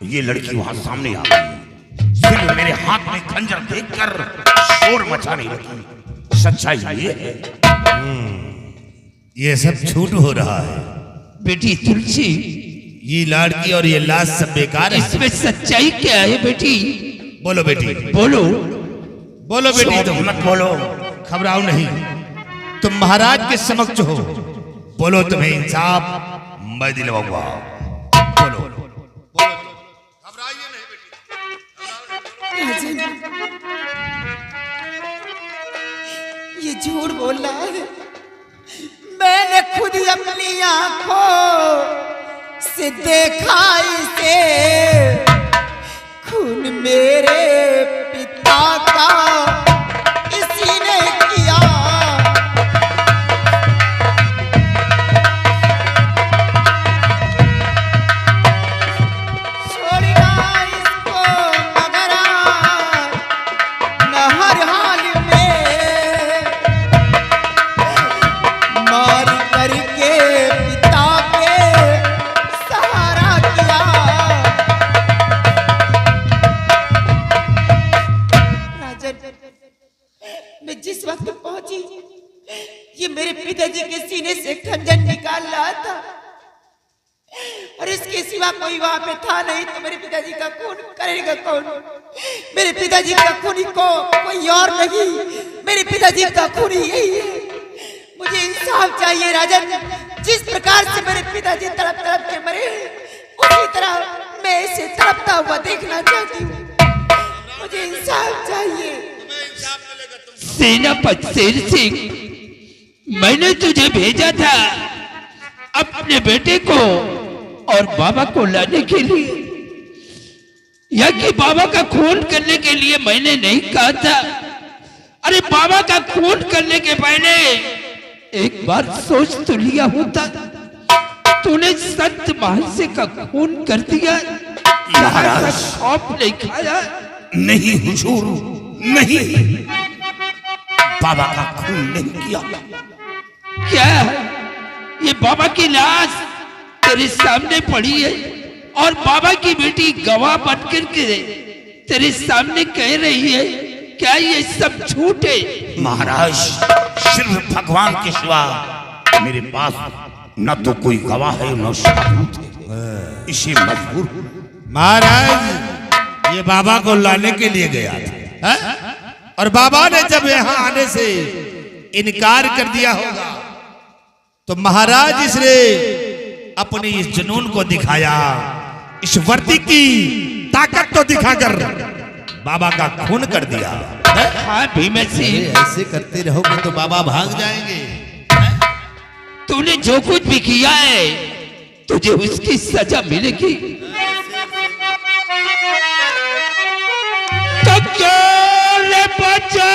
ये लड़की वहां सामने आ गई, सिर्फ मेरे हाथ में खंजर देखकर शोर मचाने लगी। सच्चाई ये है। ये सब झूठ हो रहा है। बेटी तुलसी, ये लाड़की और ये लाश सब बेकार है। इसमें सच्चाई क्या है बेटी? बोलो बेटी, बोलो। बोलो बेटी, तुम मत बोलो। घबराओ नहीं, तुम महाराज के समक्ष हो। बोलो, तुम्हें इंसाफ मैं दिलवाऊंगा। बोलो, घबराइए नहीं बेटी। ये झूठ बोल रहा है। मैंने खुद ही अपनी आंखों से देखा इसे। खून मेरे पिता का इसी ने किया। छोड़ना इसको मगर न हर हाल में मार करके पिता के सहारा किया। राजन, मैं जिस वक्त पहुंची ये मेरे पिताजी के सीने से खंजर निकाल रहा था और इसके सिवा कोई वहां पे था नहीं, तो मेरे पिताजी का खून करेगा कौन? मेरे पिताजी का खून को कोई और नहीं, मेरे पिताजी का खून यही है। मुझे इंसाफ चाहिए राजन। जिस प्रकार से मेरे पिताजी तड़प तड़प के मरे, उसी तरह मैं इसे तड़पता हुआ देखना चाहती हूँ। मुझे इंसाफ चाहिए। सेनापति शेर सिंह, मैंने तुझे भेजा था अपने बेटे को और बाबा को लाने के लिए, या कि बाबा का खून करने के लिए मैंने नहीं कहा था। अरे बाबा का खून करने के पहले एक बार सोच तो लिया होता। तूने संत महाशय का खून कर दिया, महाराज खौफ नहीं खाया। नहीं हुजूर, नहीं, बाबा का खून नहीं किया। क्या ये बाबा की लाश तेरे सामने पड़ी है और बाबा की बेटी गवाह बनकर के तेरे सामने कह रही है? क्या ये सब झूठ है? महाराज, सिर्फ भगवान के सिवा मेरे पास न तो कोई गवाह है न सबूत है। इसे मजबूर। महाराज ये बाबा को लाने के लिए गया था, है? और बाबा ने जब यहाँ आने से इनकार कर दिया होगा तो महाराज इसने अपनी इस जुनून को दिखाया, इस वर्दी की ताकत को दिखाकर बाबा का खून कर दिया। हाँ भीम सिंह, ऐसे करते रहोगे तो बाबा भाग जाएंगे। तूने जो कुछ भी किया है तुझे उसकी सजा मिलेगी। तो क्यों बचा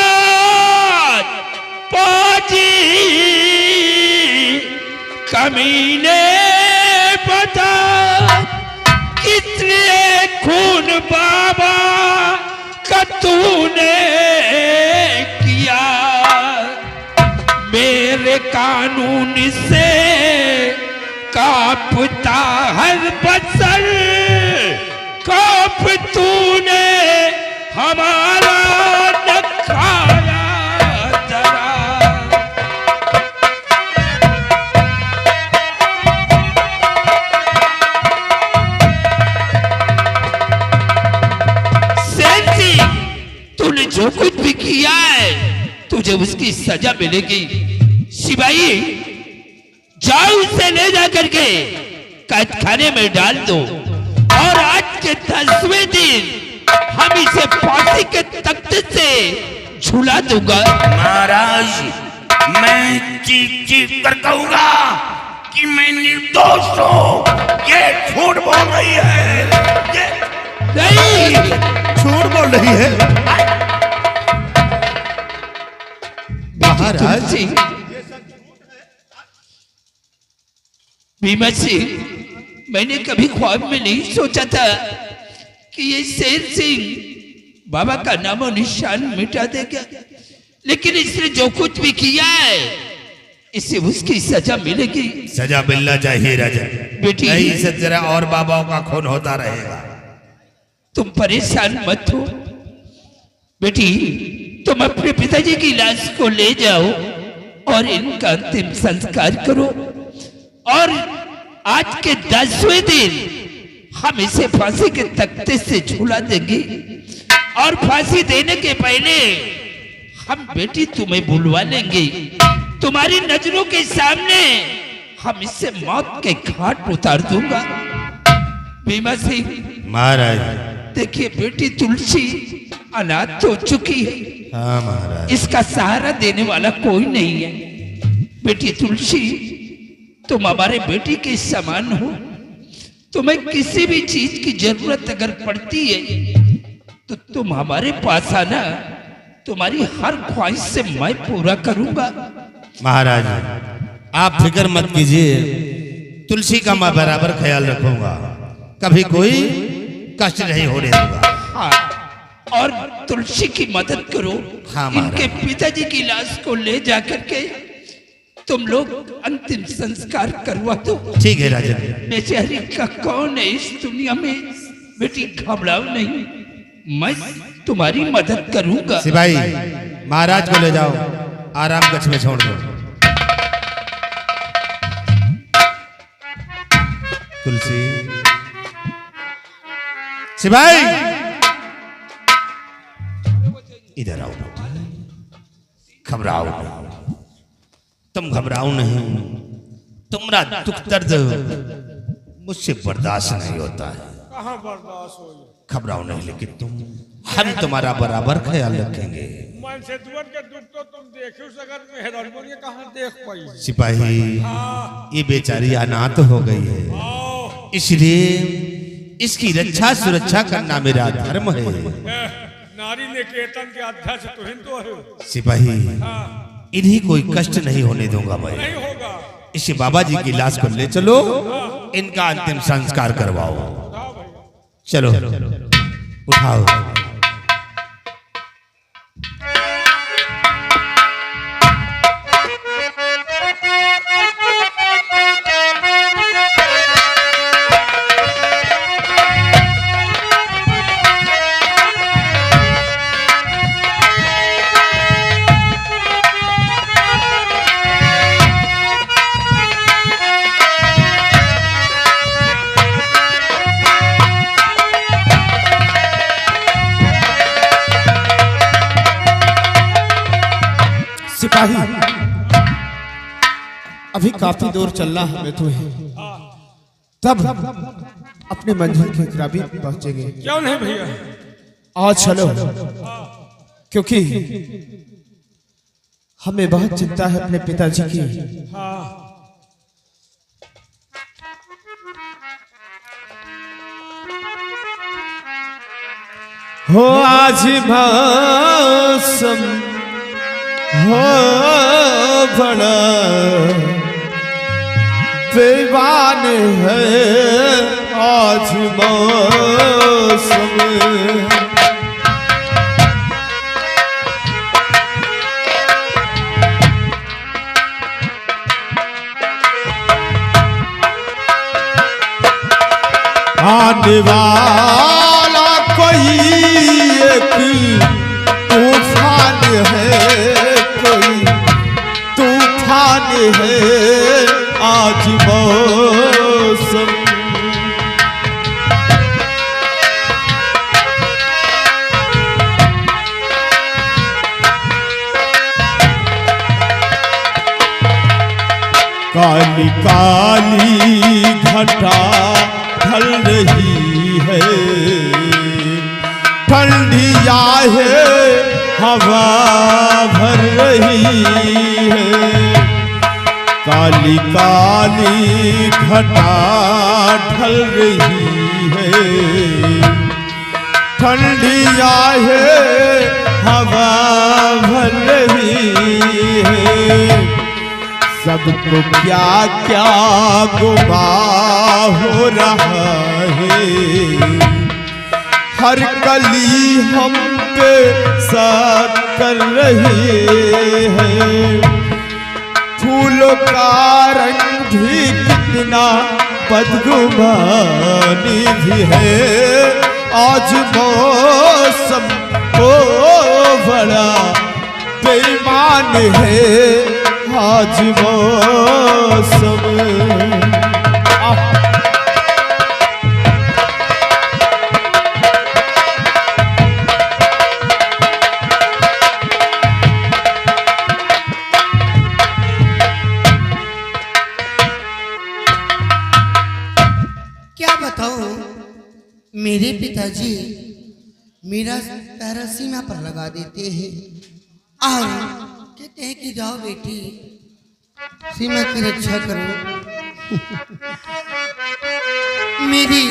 पाजी कमीने, बता किसने खून बाबा का तूने किया? मेरे कानून से कांपता हर बसल, कांप तूने हमारा न खाया जरा। शेर सिंह, तूने जो कुछ भी किया है तुझे उसकी सजा मिलेगी। सिपाही, जाओ उसे ले जा करके कैद खाने में डाल दो और आज के 10वें दिन हम इसे फांसी के तख्ते से झूला दूंगा। महाराज, मैं चीख चीख कर कहूंगा कि मैं निर्दोष हूं। ये झूठ बोल रही है। ये नहीं, झूठ बोल रही है। महाराज, भीम सिंह, मैंने कभी ख्वाब में नहीं सोचा था कि ये शेर सिंह बाबा का नामो निशान मिटा देगा, लेकिन इसने जो कुछ भी किया है इसे उसकी सजा मिलेगी। सजा मिलना चाहिए राजा। बेटी, नहीं इसे जरा और बाबाओं का खून होता रहेगा। तुम परेशान मत हो। बेटी, तुम अपने पिताजी की लाश को ले जाओ और इनका अंतिम संस्कार करो। और आज के 10वें दिन हम इसे फांसी के तख्ते से झूला देंगे। और फांसी देने के पहले हम बेटी तुम्हें बुलवा लेंगे। तुम्हारी नजरों के सामने हम इसे मौत के घाट उतार दूंगा। भीमा सिंह महाराज, देखिए बेटी तुलसी अनाथ हो चुकी है। हाँ महाराज। इसका सहारा देने वाला कोई नहीं है। बेटी तुलसी, तुम हमारे बेटी के समान हो। तुम्हें किसी भी चीज की जरूरत अगर पड़ती है तो तुम हमारे पास आना। तुम्हारी हर ख्वाहिश से मैं पूरा करूंगा। महाराज, आप फिक्र मत कीजिए, तुलसी का मैं बराबर ख्याल रखूंगा। कभी कोई कष्ट नहीं होने दूंगा। हाँ, और तुलसी की मदद करो। हाँ महाराज। इनके पिताजी की लाश को ले जाकर के तुम लोग अंतिम संस्कार करवा दो। ठीक है राजन। बेचारी का कौन है इस दुनिया में। बेटी घबराओ नहीं, मैं तुम्हारी मदद करूंगा। सिपाही, महाराज को ले जाओ, आराम कक्ष में छोड़ दो। तुलसी, सिपाही इधर आओ। घबराओ नहीं, तुम घबराओ नहीं। तुम्हारा दुख दर्द मुझसे बर्दाश्त नहीं होता है। कहाँ बर्दाश्त हो घबराओ नहीं, लेकिन हम तुम्हारा बराबर ख्याल रखेंगे। मन से दुआर के दुख तो तुम देखो सगर में हेरान ये कहाँ देख पाई। सिपाही, ये बेचारी अनाथ हो गई है, इसलिए इसकी रक्षा सुरक्षा करना मेरा धर्म है। नारी निकेतन के अध्यक्ष तो हिंदू है। सिपाही, इन्हीं कोई कष्ट नहीं होने दूंगा मैं। नहीं होगा। इसे बाबा जी की लाश को ले चलो, इनका अंतिम संस्कार करवाओ। चलो उठाओ। सिपाही, अभी काफी दूर चलना हमें तुम्हें, तब अपने मंजिल के करीब पहुंचेंगे। क्यों नहीं भैया? आज चलो, क्योंकि हमें बहुत चिंता है अपने पिताजी की। हो आज मौसम हो बड़ा बेईमान है आज मौसम। आने वाला कोई एक तूफान है, कोई तूफान है आज मौसम। काली काली घटा ढल रही है, ठंडिया है हवा भर रही है। काली काली घटा ढल रही है, ठंडिया है हवा भर रही है। सबको क्या क्या गुमाह हो रहा है, हर कली हम पे साथ कर रही है। फूलों का रंग भी कितना बदगुमानी भी है, आज मौसम ओ बड़ा बेईमान है आज मौसम। क्या बताऊं, मेरे पिताजी मेरा पैरा सीमा पर लगा देते हैं और कहते हैं कि जाओ बेटी सीमा की रक्षा करो। मेरी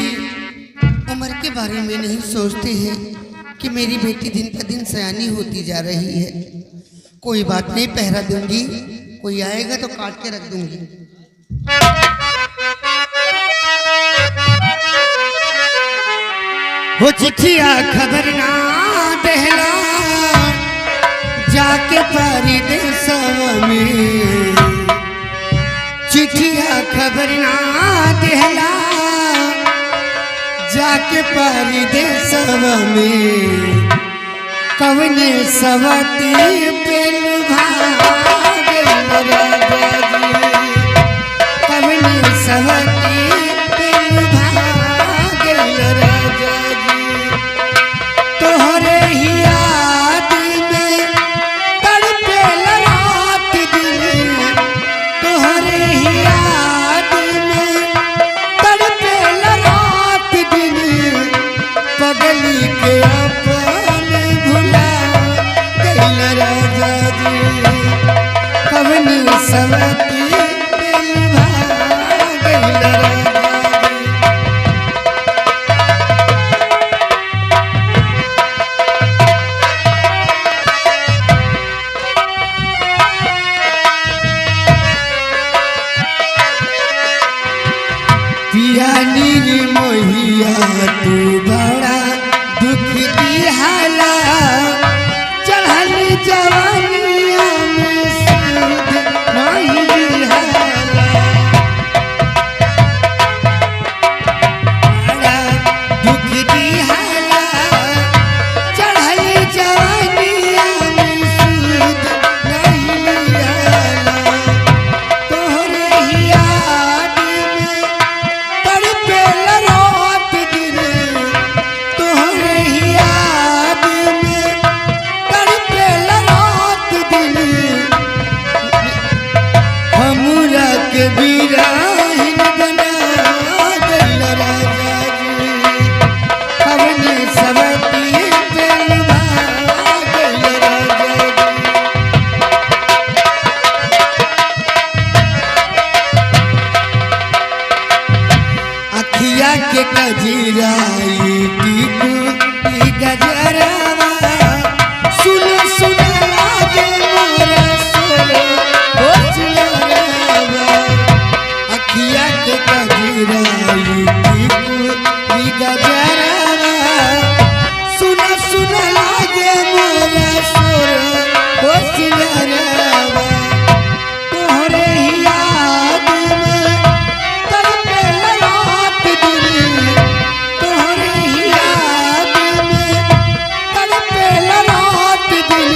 उम्र के बारे में नहीं सोचते हैं कि मेरी बेटी दिन का दिन सयानी होती जा रही है। कोई बात नहीं, पहरा दूंगी, कोई आएगा तो काट के रख दूंगी। हो चिट्ठिया खबर ना दहला जाके परदेसवा में, चिट्ठिया खबर ना दहला जाके परदेसवा में, कवने सवती पेल भागे राजा जी, कवने सवती पेल भागे राजा जी, तोहरे ही याद में तड़पेल रात दिन, तोहरे ही याद में तड़पेल रात दिन, पगली के अपने भुला गइल राजा जी, कवनी सवती पेल भागइल राजा जी। पिया नीली मोहिया तू बड़ा दुख दिहाला, चढ़ल जवानिया में सूद नहीं दिहाला, बड़ा दुख दिहाला, चढ़ल जवानिया में सूद नहीं दिहाला, तोहरे ही याद में तड़पेल रात दिन, तोहरे ही याद में तड़पेल रात दिन, हमरा के बिराहिन बना गइल राजा जी, कवने सवती पेल भागइल राजा जी। अखिया के कजराई टीकू ई गजरावा, सुन सुन लागे मोरा सोरे ओ सियारावा, अखिया के कजराई टीकू ई गजरावा, सुन सुन लागे मोरा सोरे ओ सियारावा, तोहरे ही याद में तड़पेल रात दिन, तोहरे ही याद में तड़पेल रात दिन,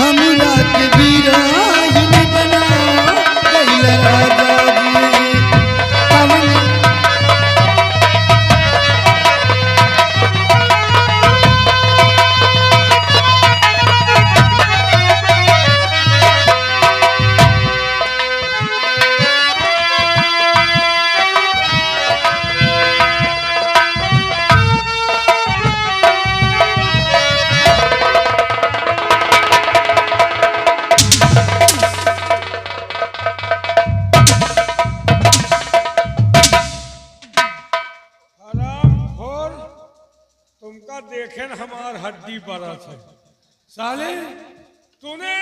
हमरा के बिराहिन बना गइल राजा जी, कवने हरामखोर, तुमका देखे न हमार हड्डी बरत है। साले तूने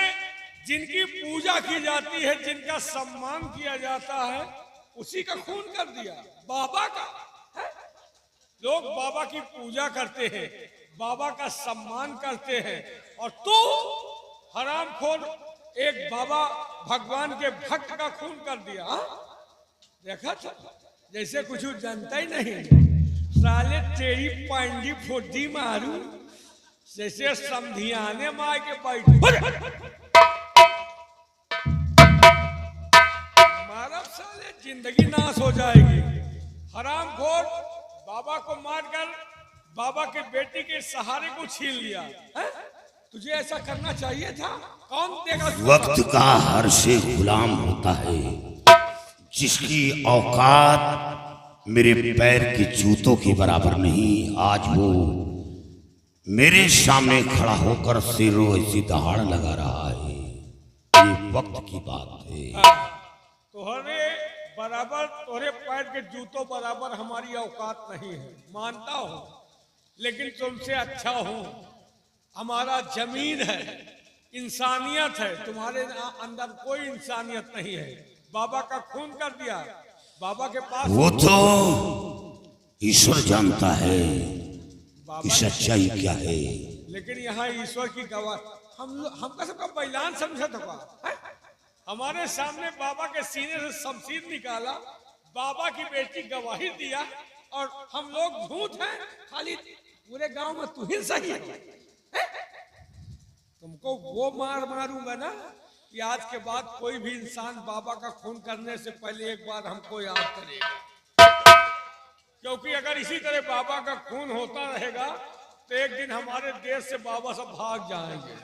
जिनकी पूजा की जाती है, जिनका सम्मान किया जाता है, उसी का खून कर दिया। बाबा का है? लोग बाबा की पूजा करते हैं, बाबा का सम्मान करते हैं, और तू हरामखोर एक बाबा भगवान के भक्त का खून कर दिया। हा? देखा था, जैसे कुछ जानता ही नहीं। साले तेरी पंडी फुद्दी मारू जैसे समधियाने मार के बैठ मारब साले जिंदगी नाश हो जाएगी। हरामखोर बाबा को मारकर बाबा के बेटी के सहारे को छीन लिया है? तुझे ऐसा करना चाहिए था। कौन देगा? वक्त का हर से गुलाम होता है जिसकी औकात मेरे पैर के जूतों के बराबर नहीं। आज वो मेरे सामने खड़ा होकर सिरों ऐसी दहाड़ लगा रहा है। ये वक्त की बात है। तोहरे बराबर तोहरे पैर के जूतों बराबर हमारी औकात नहीं है, मानता हूँ, लेकिन तुमसे अच्छा हूँ। हमारा जमीन है, इंसानियत है, तुम्हारे अंदर कोई इंसानियत नहीं है। बाबा का खून कर दिया, बाबा के पास वो तो ईश्वर जानता है कि सच्चाई क्या है। लेकिन यहाँ ईश्वर की गवाह हमका सबका बैलान समझा था। हमारे सामने बाबा के सीने से शमशीर निकाला, बाबा की बेटी गवाही दिया, और हम लोग झूठ हैं। खाली पूरे गांव में तू ही सही है। तुमको वो मार मारूंगा ना कि आज के बाद कोई भी इंसान बाबा का खून करने से पहले एक बार हमको याद करेगा। क्योंकि अगर इसी तरह बाबा का खून होता रहेगा तो एक दिन हमारे देश से बाबा सब भाग जाएंगे।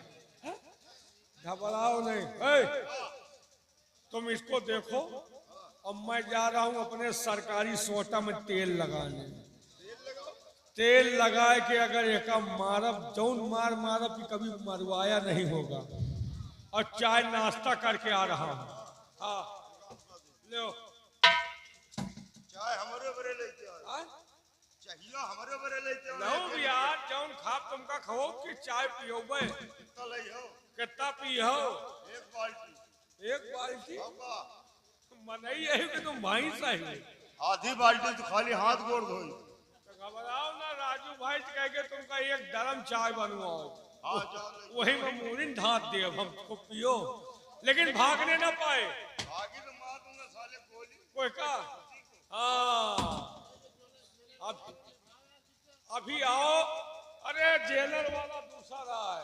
घबराओ नहीं। तुम इसको देखो, और मैं जा रहा हूं अपने सरकारी सोटा में तेल लगाने। तेल लगाए के अगर एक मारब जौन मारब कि कभी मरवाया नहीं होगा। और चाय नाश्ता करके आ रहा हूँ। हाँ लो चाय हमारे बरे लेके आ, चाहिए हमारे बरे लेके आ। लो यार, जौन खाब तुमका खाओ कि चाय पियो बे। कितना लई हो? कितना पियो? एक बाल्टी। एक बाल्टी? मनई है कि तुम भाई सही। आधी बाल्टी तो खाली हाथ गोड़ धोई। घबराओ ना राजू भाई, कह के तुमका एक गरम चाय बनवाओ। हाँ, वही में मूरिन धात दे हमको पियो, लेकिन भागने ना पाए। आगे तो मार दूंगा साले गोली। कोई का? हाँ अभी आओ। अरे जेलर वाला दूसरा है।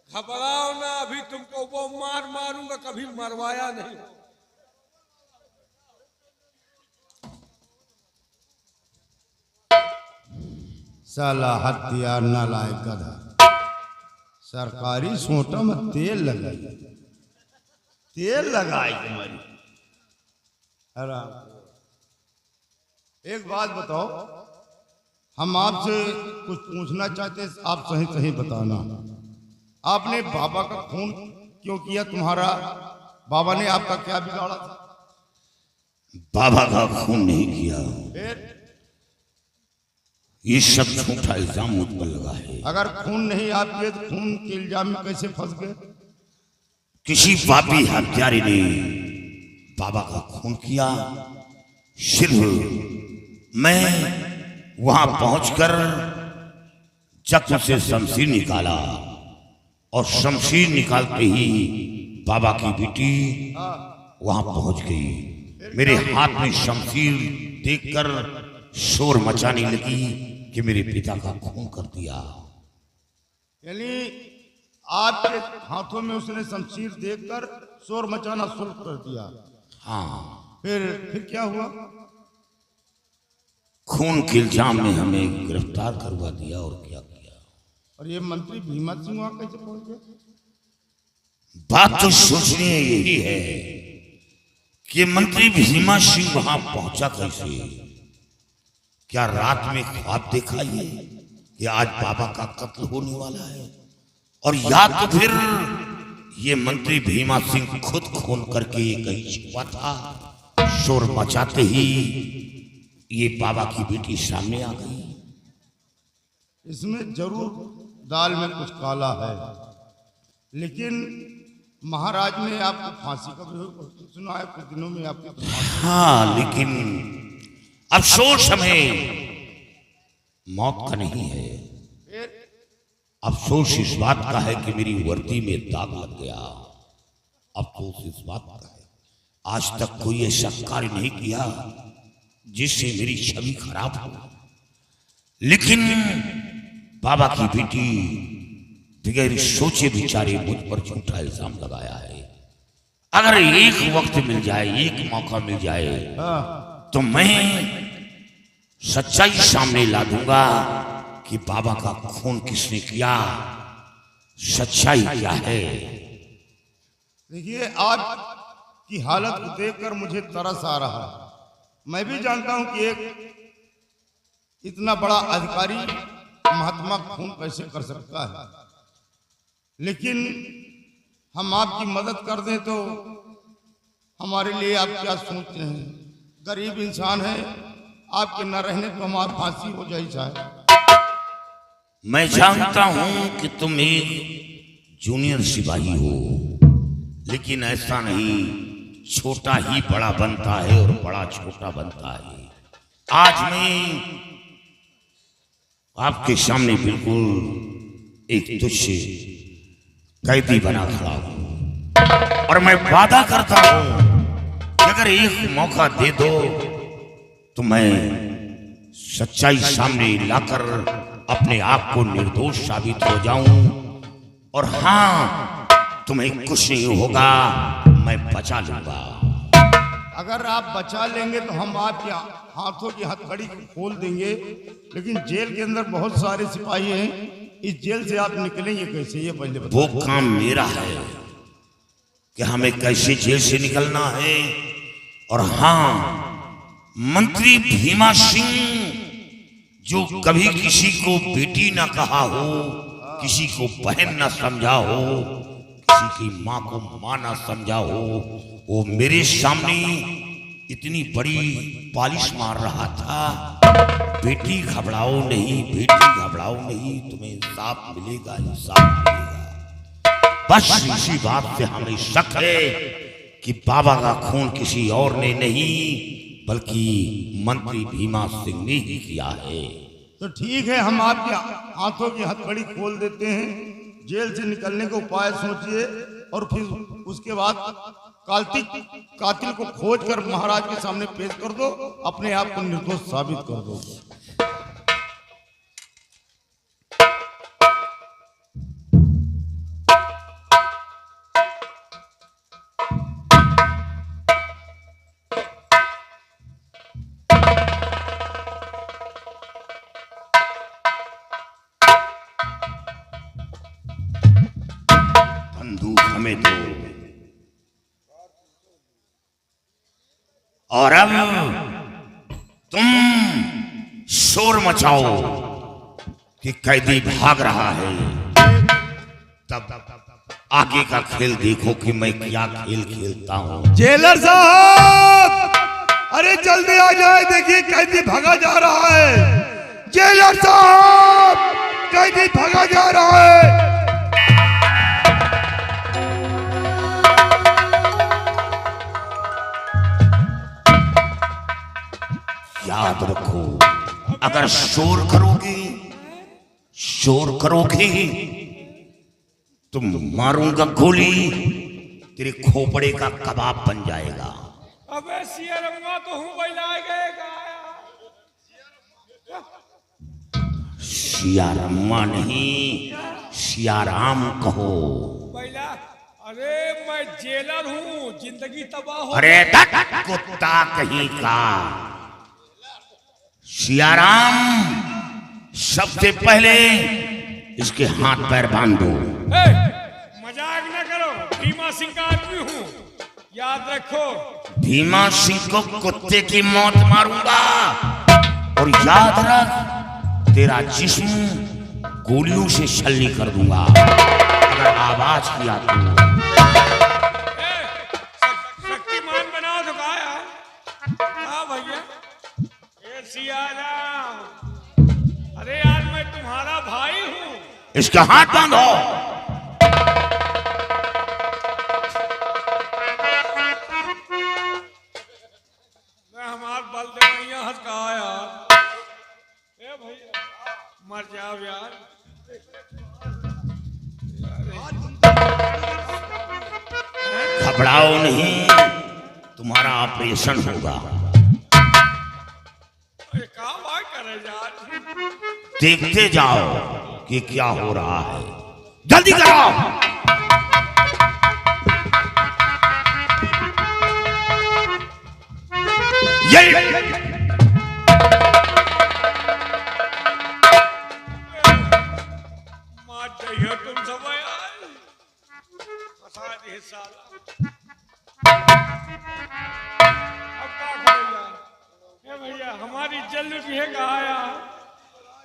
घबराओ ना, अभी तुमको वो मारूंगा, कभी मरवाया नहीं। साला हथियार न लाए गधा, सरकारी सोटा में तेल लगाई, तेल लगाई तुम्हारी। एक बात बताओ, हम आपसे कुछ पूछना चाहते, आप सही सही बताना। आपने बाबा का खून क्यों किया? तुम्हारा बाबा ने आपका क्या बिगाड़ा था? बाबा का खून नहीं किया, फिर ये सब झूठा इल्जाम मुझ पर लगा है। अगर खून नहीं आप किए तो खून के इल्जाम में कैसे फंस गए? किसी पापी हत्यारे ने बाबा का खून किया। सिर्फ मैं वहां पहुंचकर जख्म से शमशीर निकाला, और शमशीर निकालते ही बाबा की बेटी वहां पहुंच गई। मेरे हाथ में शमशीर देखकर शोर मचाने लगी कि मेरे पिता का खून कर दिया। यानी आपके हाथों में उसने शमशीर देखकर शोर मचाना शुरू कर दिया। हाँ। फिर क्या हुआ? खून के इल्जाम में हमें गिरफ्तार करवा दिया, और क्या किया। और ये मंत्री भीमा सिंह वहां कैसे पहुंच गए? बात तो सोचनी यही है कि मंत्री भीमा सिंह वहां पहुंचा कैसे? क्या रात में ख्वाब देखा ये कि आज बाबा का कत्ल होने वाला है? और या तो फिर ये मंत्री भीमा सिंह खुद खून करके कहीं छुपा था। शोर मचाते ही ये बाबा की बेटी सामने आ गई। इसमें जरूर दाल में कुछ काला है, लेकिन महाराज ने आपको फांसी का भी सुना है कुछ दिनों में आपकी। हाँ, लेकिन अफसोस हमें मौत का नहीं है। अफसोस इस बात का है कि मेरी वर्दी में दाग लग गया। अफसोस इस बात का है आज तक कोई ऐसा कार्य नहीं किया जिससे मेरी छवि खराब हो। लेकिन बाबा की बेटी बगैर सोचे बिचारे मुझ पर झूठा इल्जाम लगाया है। अगर एक वक्त मिल जाए, एक मौका मिल जाए, तो मैं सच्चाई सामने ला दूंगा कि बाबा का खून किसने किया, सच्चाई क्या है। देखिए, आप की हालत को देखकर मुझे तरस आ रहा है। मैं भी जानता हूं कि एक इतना बड़ा अधिकारी महात्मा खून कैसे कर सकता है, लेकिन हम आपकी मदद कर दें तो हमारे लिए आप क्या सोचते हैं? गरीब इंसान है, आपके न रहने तो हमारी फांसी हो जाए चाहे। मैं जानता हूं कि तुम एक जूनियर सिपाही हो, लेकिन ऐसा नहीं, छोटा ही बड़ा बनता है और बड़ा छोटा बनता है। आज मैं आपके सामने बिल्कुल एक तुच्छ कैदी बना खड़ा हूं और मैं वादा करता हूं कि अगर एक मौका दे दो तो मैं सच्चाई सामने लाकर अपने आप को निर्दोष साबित हो जाऊं, और हां, तुम्हें कुछ नहीं होगा, मैं बचा लूंगा। अगर आप बचा लेंगे तो हम आपके हाथों की हथकड़ी को खोल देंगे, लेकिन जेल के अंदर बहुत सारे सिपाही हैं, इस जेल से आप निकलेंगे कैसे, ये पहले बताइए। वो काम मेरा है कि हमें कैसे जेल से निकलना है। और हां, मंत्री भीमा सिंह, जो कभी किसी को बेटी ना कहा हो, किसी को बहन ना समझा हो, किसी की माँ को माँ ना समझा हो, वो मेरे सामने इतनी बड़ी पालिश मार रहा था। बेटी घबराओ नहीं, बेटी घबराओ नहीं, तुम्हें इंसाफ मिलेगा, इंसाफ मिलेगा। बस इसी बात से हमें शक है कि बाबा का खून किसी और ने नहीं बल्कि मंत्री भीमा सिंह ने ही किया है। तो ठीक है, हम आपके हाथों की हथकड़ी खोल देते हैं, जेल से निकलने का उपाय सोचिए, और फिर उसके बाद कातिल को खोज कर महाराज के सामने पेश कर दो, अपने आप को निर्दोष साबित कर दो। बंदूक हमें दो, और अब तुम शोर मचाओ कि कैदी भाग रहा है। तब आगे का खेल देखो कि मैं क्या खेल खेलता हूं। जेलर साहब, अरे जल्दी आ जाए, देखिए कैदी भागा जा रहा है। जेलर साहब, कैदी भागा जा रहा है। याद रखो, अगर शोर करोगे तो मारूंगा गोली, तेरे खोपड़े का कबाब बन जाएगा। अबे सियारम्मा तो हूँ बैला गए सियारम्मा नहीं, सियाराम कहो। बैला। अरे मैं जेलर हूँ, जिंदगी तबाह हो। अरे कुत्ता कहीं का। सियाराम, सबसे पहले इसके हाथ पैर बांध दो। मजाक न करो, भीमा सिंह का आदमी हूँ, याद रखो। भीमा सिंह को कुत्ते की मौत मारूंगा, और याद रख, तेरा जिस्म गोलियों से छलनी कर दूंगा अगर आवाज किया तो। शक्तिमान बना दो गाया। हाँ भैया, सियाराम, अरे यार मैं तुम्हारा भाई हूँ। इसका हाथ बांधो। मैं हमार बल देवैया हंस कहा यार। ए भैया मर जाओ यार। घबराओ नहीं, तुम्हारा ऑपरेशन होगा। काम करे यार। देखते जाओ कि क्या हो रहा है। जल्दी करो। ये मार जाइए तुम सब यार, फंसा दिए साला। अब क्या करेगा? ए भैया हमारी इज्जत लुटी है कहा यार?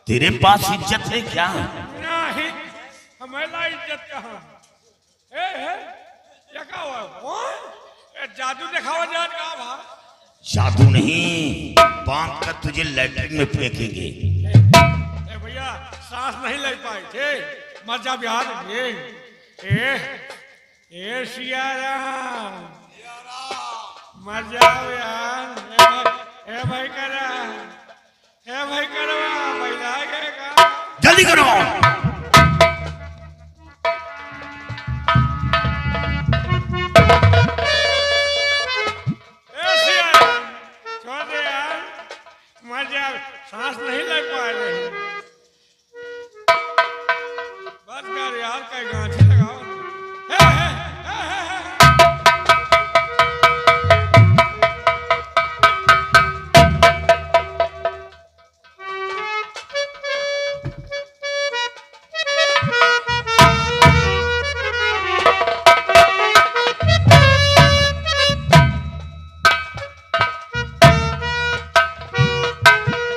तेरे पास इज्जत है क्या? नहीं, हमें इज्जत कहाँ? ये क्या हुआ? जादू दिखावा जात कहाँ भा? जादू नहीं, बांध कर तुझे लैट्रिन में फेंकेंगे। ए भैया सांस नहीं ले पाए थे, मर जा बिहार। ए सिया राम, मर जाओ यार। ए भाई करा, ए भाई करवा, भाई लागेगा। जल्दी करो। छोड़ दे यार, मर जा, सांस नहीं ले पा रहे। बस कर यार, कहीं गांठी लगाओ।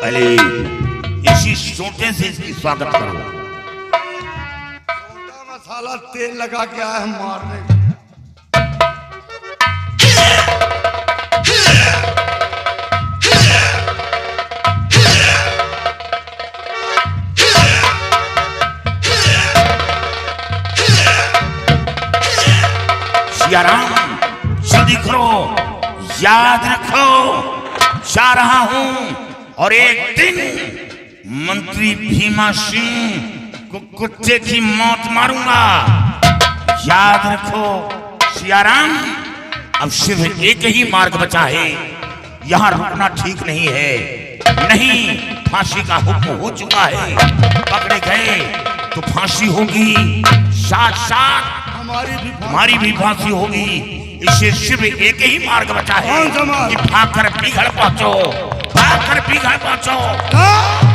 पहले इसी सोटे से इसकी स्वागत करो। छोटा मसाला तेल लगा के आया हम मारने। सिया राम, जल्दी करो, याद रखो जा रहा हूं और एक दिन मंत्री भीमा सिंह को कुत्ते की मौत मारूंगा। याद रखो सियाराम, अब सिर्फ एक ही मार्ग बचा है, यहाँ रुकना ठीक नहीं है। नहीं, फांसी का हुक्म हो चुका है, पकड़े गए तो फांसी होगी, साथ साथ हमारी भी फांसी होगी। इससे सिर्फ एक ही मार्ग बचा है कि भाग कर बिगड़ पहुंचो, भाग कर बिगड़ पहुंचो।